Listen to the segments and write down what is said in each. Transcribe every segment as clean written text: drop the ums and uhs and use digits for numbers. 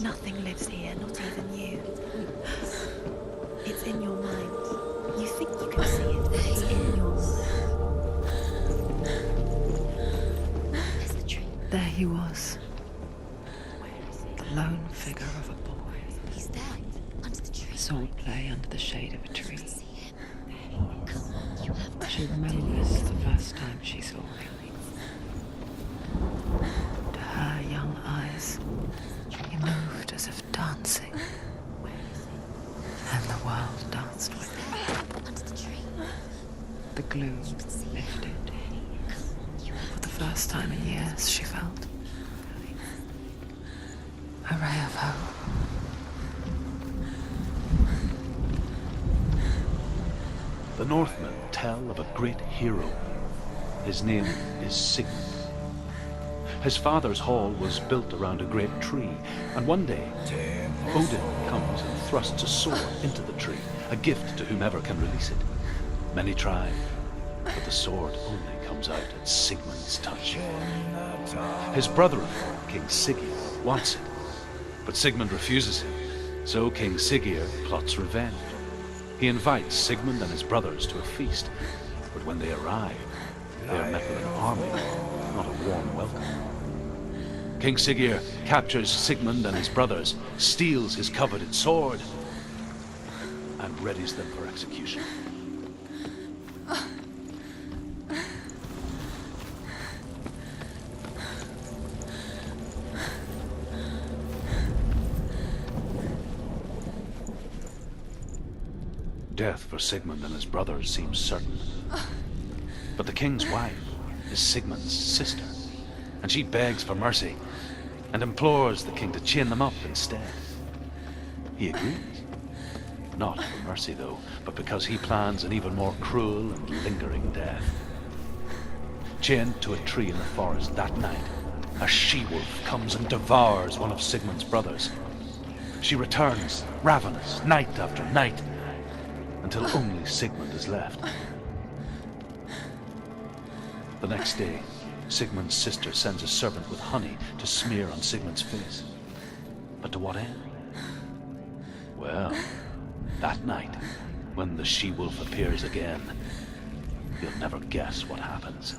Nothing lives here, not even you. It's in your mind. You think you can see it, but it's in your mind. There's the tree. There he was. The lone figure of a boy. He's there, under the tree. Saw it play under the shade of a tree. See him. Come on, you have to. She remembers the first time she saw him. To her young eyes, he moved as if dancing. And the world danced with him. Under the tree. The glue lifted. For the first time in years, she felt a ray of hope. The Northmen tell of a great hero. His name is Sigmund. His father's hall was built around a great tree, and one day Odin comes and thrusts a sword into the tree, a gift to whomever can release it. Many try, but the sword only comes out at Sigmund's touch. His brother-in-law, King Siggeir, wants it, but Sigmund refuses him, so King Siggeir plots revenge. He invites Sigmund and his brothers to a feast, but when they arrive, they are met with an army, not a warm welcome. King Siggeir captures Sigmund and his brothers, steals his coveted sword, and readies them for execution. Death for Sigmund and his brothers seems certain. But the king's wife is Sigmund's sister, and she begs for mercy and implores the king to chain them up instead. He agrees. Not for mercy, though, but because he plans an even more cruel and lingering death. Chained to a tree in the forest that night, a she-wolf comes and devours one of Sigmund's brothers. She returns, ravenous, night after night, until only Sigmund is left. The next day, Sigmund's sister sends a servant with honey to smear on Sigmund's face. But to what end? Well, that night, when the she-wolf appears again, you'll never guess what happens.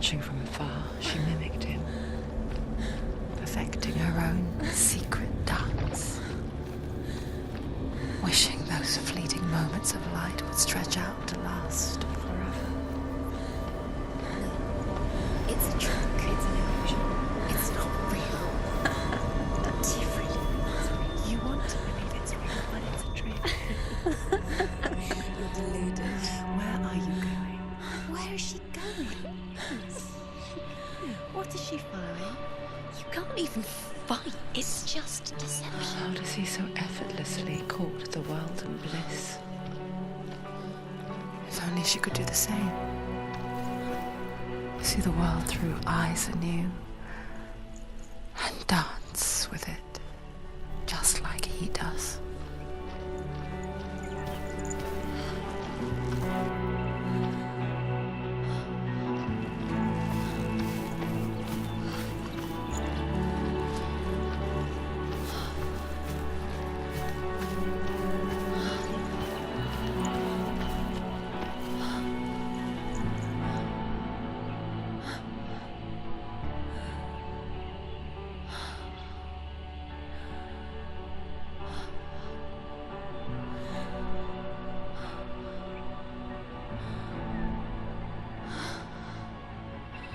Watching from afar, she mimicked him, perfecting her own secret dance, wishing those fleeting moments of light would stretch out to last forever. It's a trick. It's an illusion. It's not real. Do you really think it's real? You want to believe it's real, but it's a trick. You're deluded. Where are you going? Where is she going? What is she following? You can't even fight. It's just deception. How does he so effortlessly court the world and bliss? If only she could do the same. See the world through eyes anew and dance with it, just like he does.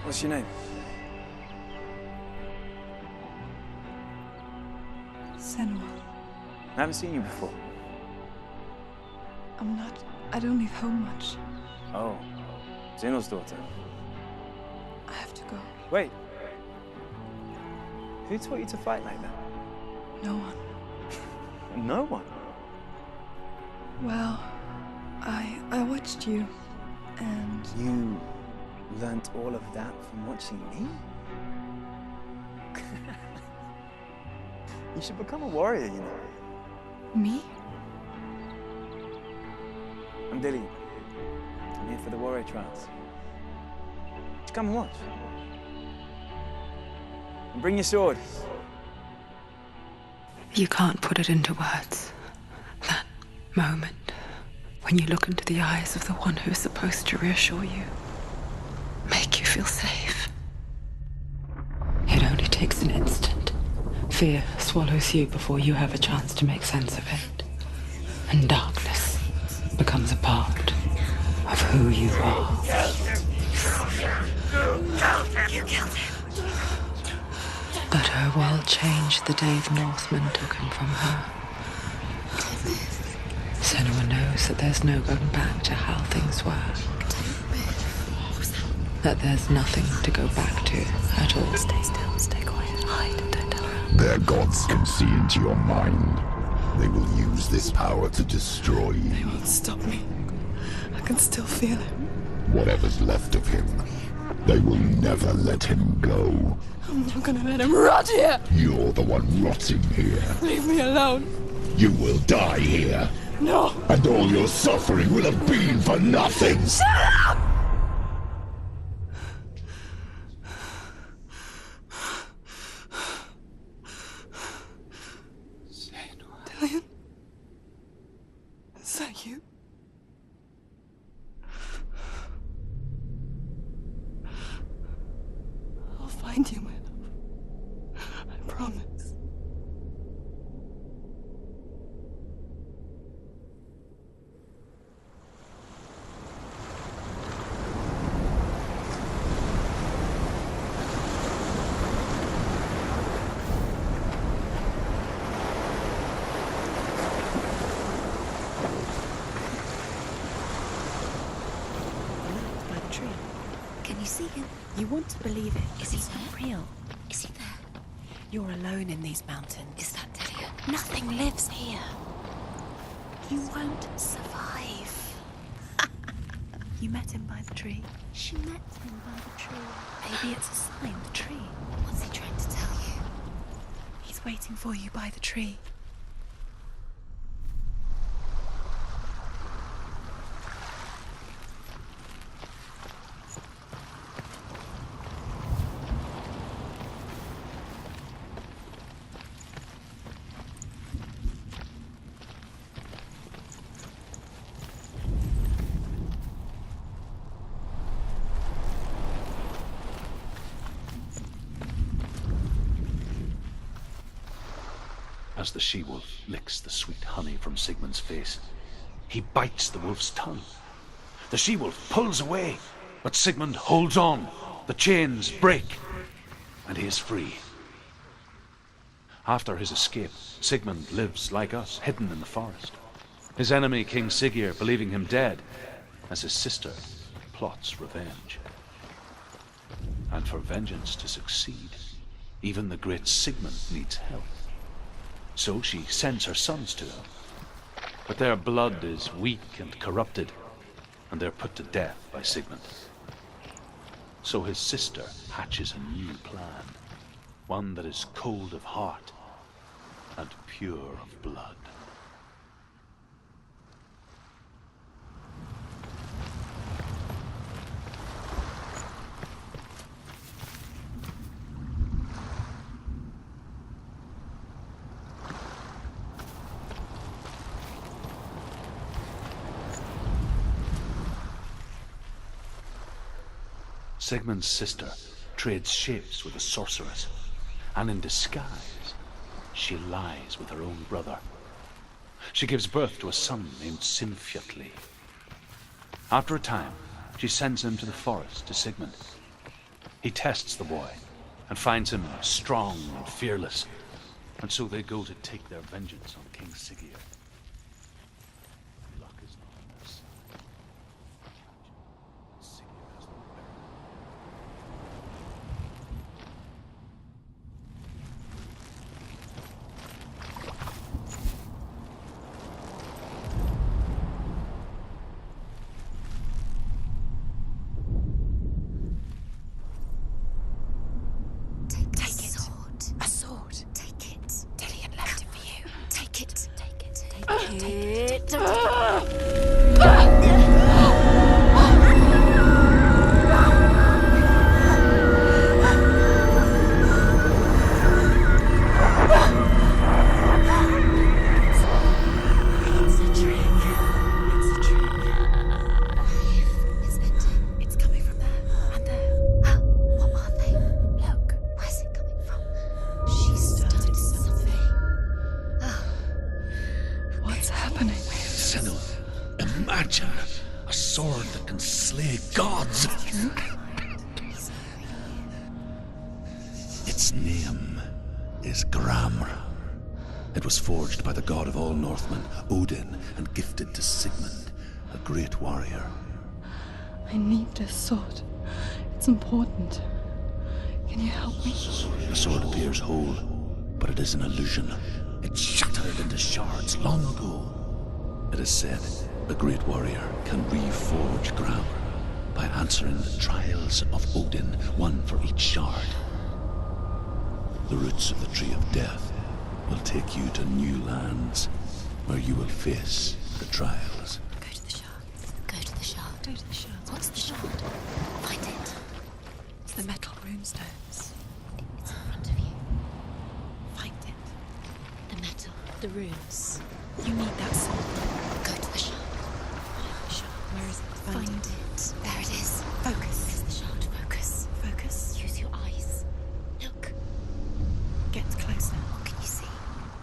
What's your name? Senua. I haven't seen you before. I don't leave home much. Oh, Zeno's daughter. I have to go. Wait. Who taught you to fight like that? No one. No one. Well, I watched you, and You learnt all of that from watching me? You should become a warrior, you know. me? I'm Dillian. I'm here for the warrior trials. Just come and watch. And bring your sword. You can't put it into words. That moment when you look into the eyes of the one who is supposed to reassure you, make you feel safe. It only takes an instant. Fear swallows you before you have a chance to make sense of it. And darkness becomes a part of who you are. You killed him. But her world changed the day the Northmen took him from her. Senua knows that there's no going back to how things were. That there's nothing to go back to at all. Stay still, stay quiet, hide, don't tell her. Their gods can see into your mind. They will use this power to destroy They you. won't stop me. I can still feel him. Whatever's left of him, they will never let him go. I'm not gonna let him rot here. You're the one rotting here. Leave me alone. You will die here. No. And all your suffering will have been for nothing. Dillian? Is that you? I'll find you, my love. I promise. By the tree. Can you see him? You want to believe it. Is he It's not there? real. Is he there? You're alone in these mountains. Is that Delia? Nothing lives here. You won't survive. You met him by the tree. She met him by the tree. Maybe it's a sign, the tree. What's he trying to tell you? He's waiting for you by the tree. as the she-wolf licks the sweet honey from Sigmund's face. He bites the wolf's tongue. The she-wolf pulls away, but Sigmund holds on. The chains break, and he is free. After his escape, Sigmund lives like us, hidden in the forest. His enemy, King Siggeir, believing him dead, as his sister plots revenge. And for vengeance to succeed, even the great Sigmund needs help. So she sends her sons to him. But their blood is weak and corrupted, and they're put to death by Sigmund. So his sister hatches a new plan, one that is cold of heart and pure of blood. Sigmund's sister trades shapes with a sorceress, and in disguise, she lies with her own brother. She gives birth to a son named Sinfjotli. After a time, she sends him to the forest to Sigmund. He tests the boy and finds him strong and fearless, and so they go to take their vengeance on King Siggeir. Luck is not on their side. Siggeir has them buried. Take it. A sword. Take it. Dillian left it for you. Take it. Take it. Take it. Take it. It's a trick. It's a trick. Is it? It's coming from there and there. Oh, what are they? Look, where's it coming from? She started something. Oh, What's happening? Senua, imagine a sword that can slay gods. Its name is Gramr. It was forged by the god of all Northmen, Odin, and gifted to Sigmund, a great warrior. I need this sword. It's important. Can you help me? The sword appears whole, but it is an illusion. It shattered into shards long ago. It is said the great warrior can reforge Gramr by answering the trials of Odin, one for each shard. The roots of the Tree of Death will take you to new lands where you will face the trials. go to the shards. Go to the shard. Go to the shards. What's the shard? Find it. It's the metal runestones. It's in front of you. Find it. The metal. The runes. You need that sword. Go to the shard. Where is it? Find it. There it is. Focus. There's the shard. Focus. Focus. Use your eyes. Look. Get closer. What can you see?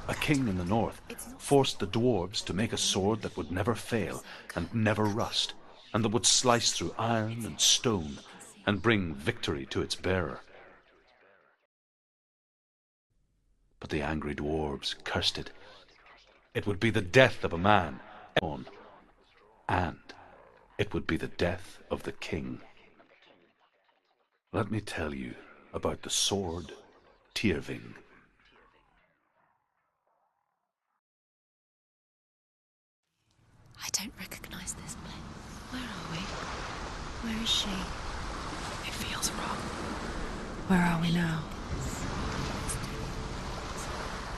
A king in the north forced the dwarves to make a sword that would never fail and never rust, and that would slice through iron and stone and bring victory to its bearer. But the angry dwarves cursed it. It would be the death of a man, and it would be the death of the king. Let me tell you about the sword Tyrving. I don't recognize this place. Where are we? Where is she? It feels wrong. Where are we now?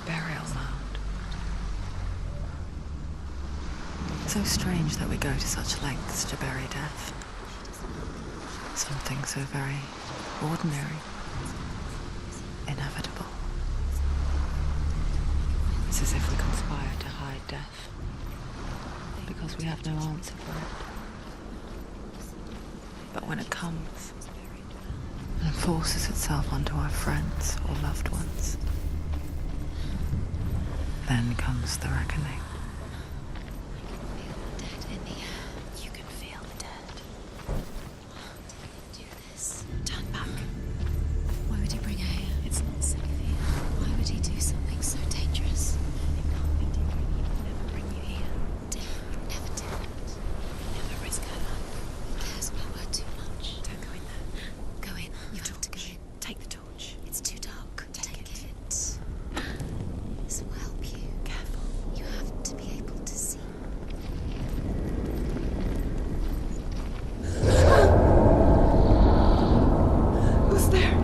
Burial mound. So strange that we go to such lengths to bury death. Something so very ordinary, inevitable. It's as if we conspire to hide death, because we have no answer for it. But when it comes and forces itself onto our friends or loved ones, then comes the reckoning. Dead in the air. You can feel the dead. Do this. Turn back. Why would he bring her here? It's not safe here. Why would he do something so dangerous? It can't be different. He would never bring you here. Dylan would never do it. Never risk her life. He cares about her too much. Don't go in there. Go in. You have to go in. Take the torch. It's too dark. Take it. This will help you. Careful. You have to be able to see. Who's there?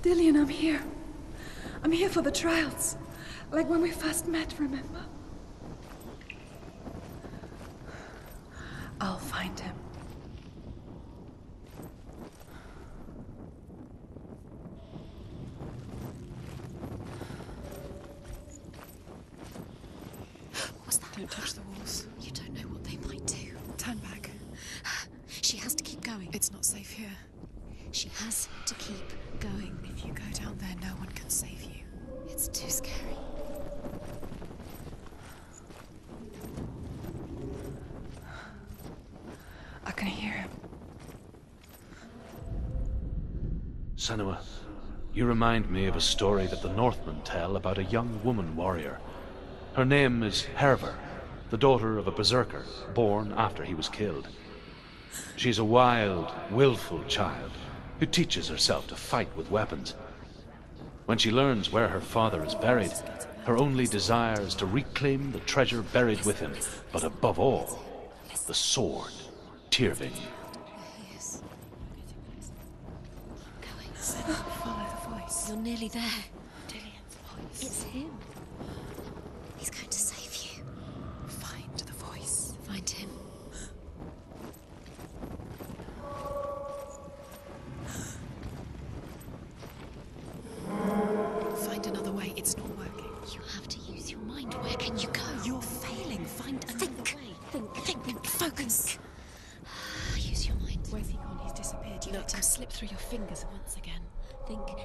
Dillian, I'm here. I'm here for the trials. Like when we first met, remember? I'll find him. What was that? Don't touch the walls. You don't know what they might do. Turn back. She has to keep going. It's not safe here. She has to keep going. If you go down there, no one can save you. It's too scary. I can hear him. Senua, you remind me of a story that the Northmen tell about a young woman warrior. Her name is Herver, the daughter of a berserker, born after he was killed. She's a wild, willful child who teaches herself to fight with weapons. When she learns where her father is buried, her only desire is to reclaim the treasure buried with him, but above all, the sword, Tyrving. He is. Going. Follow the voice. You're nearly there. Dillian's voice. It's him. He's going to save you. Find the voice. Find him. Find another way. It's not working. You have to use your mind. Where can you go? You're failing. Find another way. Think. Focus. Use your mind. Where's he gone? He's disappeared. You let him slip through your fingers once again.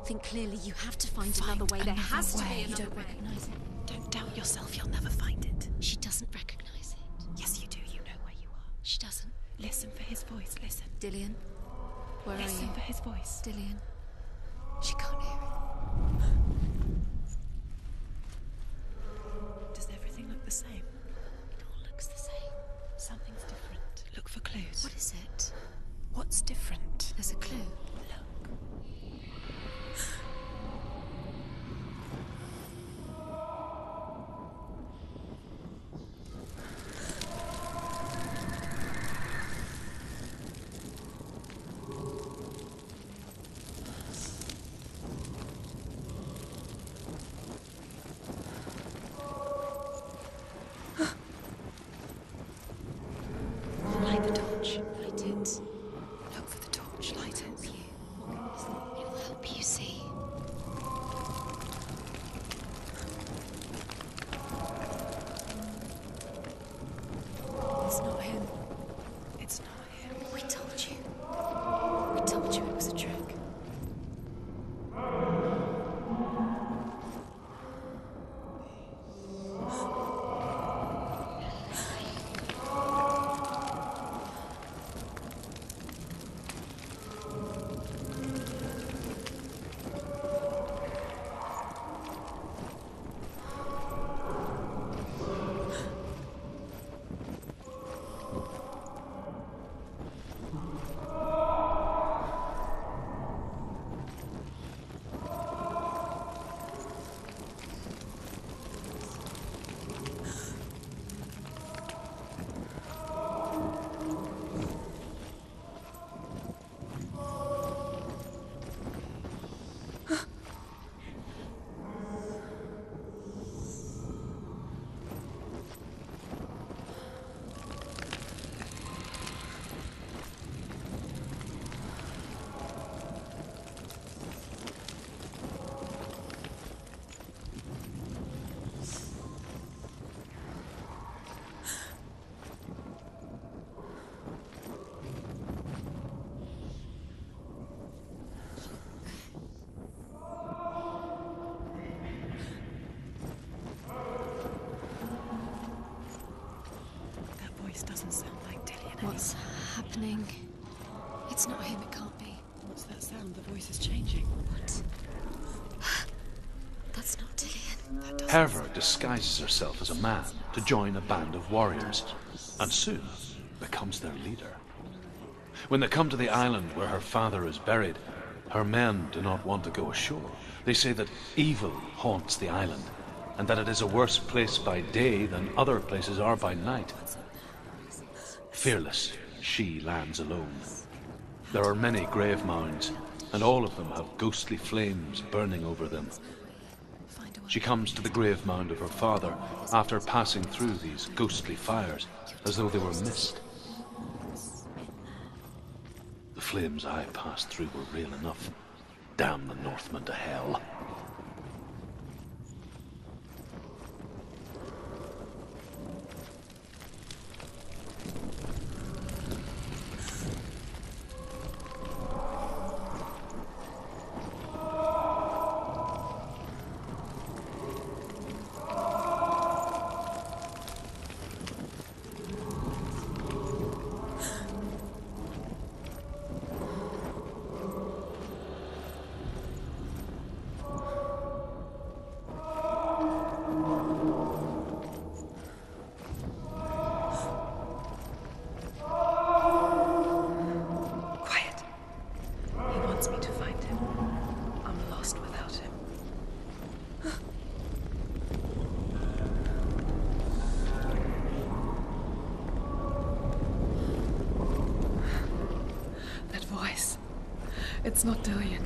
Think clearly. You have to find another way. There another has to way. be You another don't way. recognize it. Don't doubt yourself. You'll never find it. She doesn't recognize it. Yes, you do. You know where you are. She doesn't. Listen for his voice. Listen. Dillian, where Listen are you? for his voice. Dillian. She can't hear it. Does everything look the same? It all looks the same. Something's different. Look for clues. What is it? What's different? There's a clue. Look. Light the torch. Light it. Look for the torch. Light it. happening? It's not him, it can't be. What's that sound? The voice is changing. What? That's not Dillian. Herver disguises herself as a man to join a band of warriors, and soon becomes their leader. When they come to the island where her father is buried, her men do not want to go ashore. They say that evil haunts the island, and that it is a worse place by day than other places are by night. Fearless, she lands alone. There are many grave mounds, and all of them have ghostly flames burning over them. She comes to the grave mound of her father after passing through these ghostly fires, as though they were mist. The flames I passed through were real enough. Damn the Northmen to hell. It's not Dillian.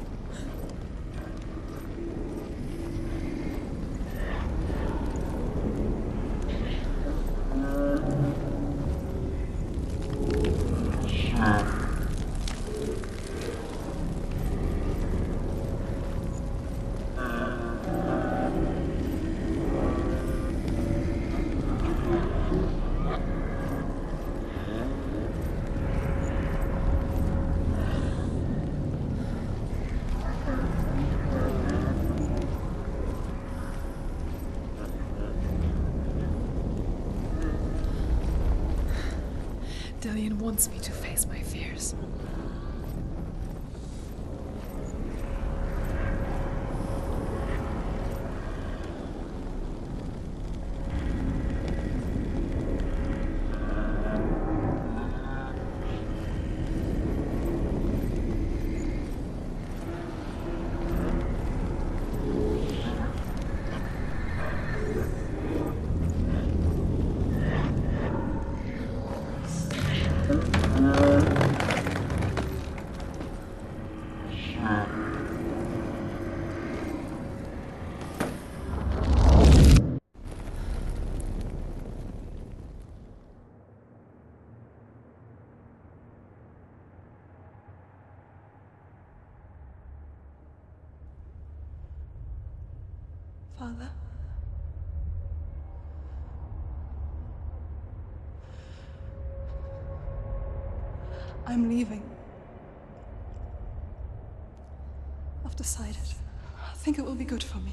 Dillian wants me to face my fears. Father? I'm leaving. I've decided. I think it will be good for me.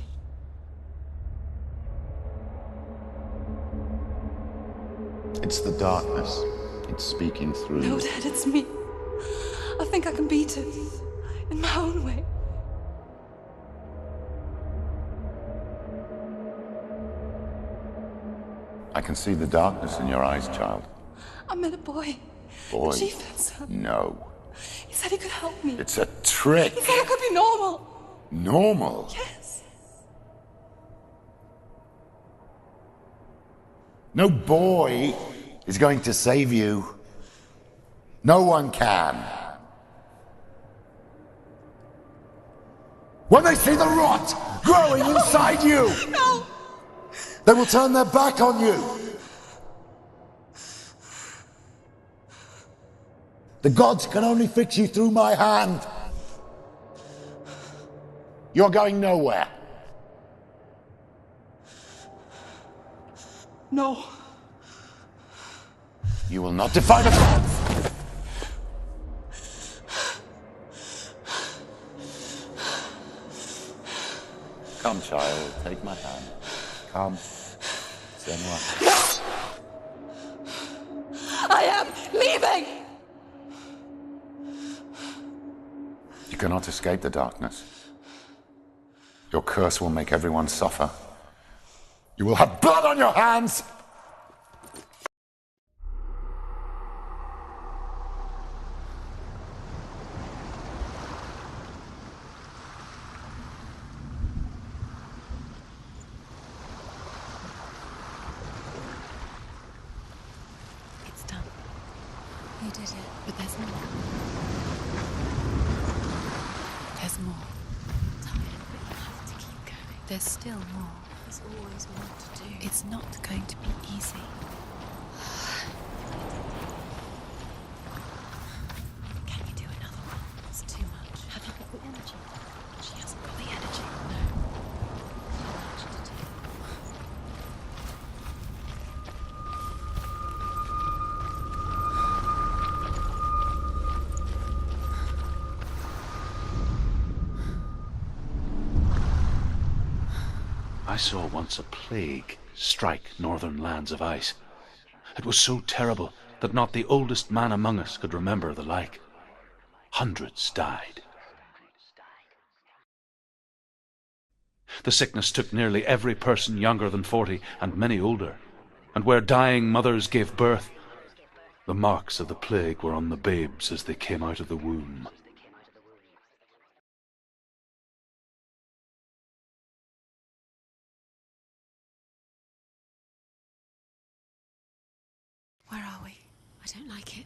It's the darkness. It's speaking through No, you. Dad, it's me. I think I can beat it. In my own way. I can see the darkness in your eyes, child. I met a boy. Boy. The chieftain's son. No. He said he could help me. It's a trick. He said I could be normal. Normal? Yes. No boy is going to save you. No one can. When they see the rot growing inside you, No! they will turn their back on you. The gods can only fix you through my hand. You're going nowhere. No. You will not defy the gods. Come, child, take my hand. Come. Senua. I am leaving! You cannot escape the darkness. Your curse will make everyone suffer. You will have blood on your hands! It's done. You did it. But there's more. There's more. Tired, but you have to keep going. There's still more. There's always more to do. It's not going to be easy. Can you do another one? It's too much. Have you got the energy? She hasn't got the energy. Too much to do. I saw once a plague strike northern lands of ice. It was so terrible that not the oldest man among us could remember the like. Hundreds died. The sickness took nearly every person younger than 40 and many older, and where dying mothers gave birth, the marks of the plague were on the babes as they came out of the womb. Where are we? I don't like it.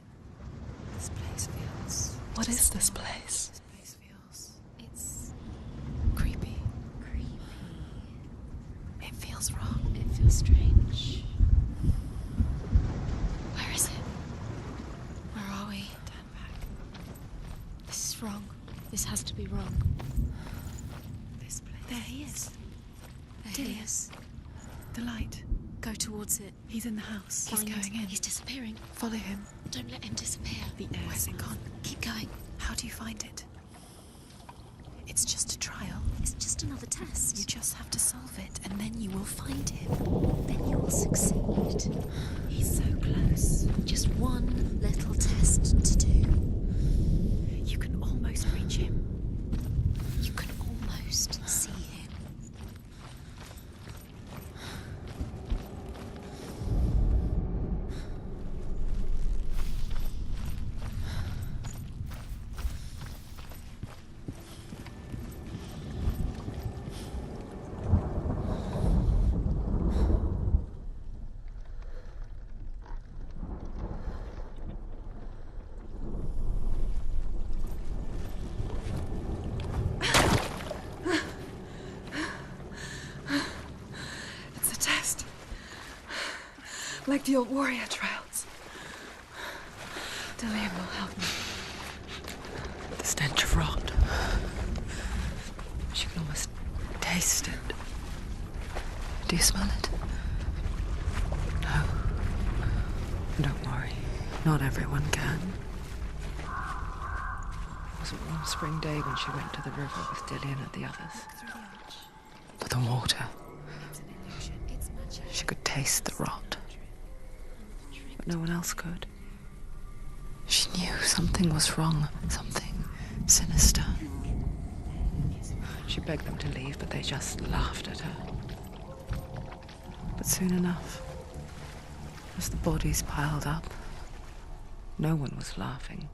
This place feels... What is this place? This place feels... It's Creepy. creepy. It feels wrong. It feels strange. Where is it? Where are we? Turn back. This is wrong. This has to be wrong. This place. There he is. There Dilly. he is. The light. Go towards it. He's in the house. He's Find- going in. He's disappearing. Follow him. Don't let him disappear. The air. Where's it gone? Keep going. How do you find it? It's just a trial. It's just another test. You just have to solve it, and then you will find him. Then you will succeed. He's so close. Just one little test to do. You can almost reach him. You can almost see him. It's a test. Like the old warrior trials. Dillian will help me. The stench of rot. She can almost taste it. Do you smell it? No. Don't worry. Not everyone can. It was one spring day when she went to the river with Dillian and the others. For the water. She could taste the rot. But no one else could. She knew something was wrong, something sinister. She begged them to leave, but they just laughed at her. But soon enough, as the bodies piled up, no one was laughing.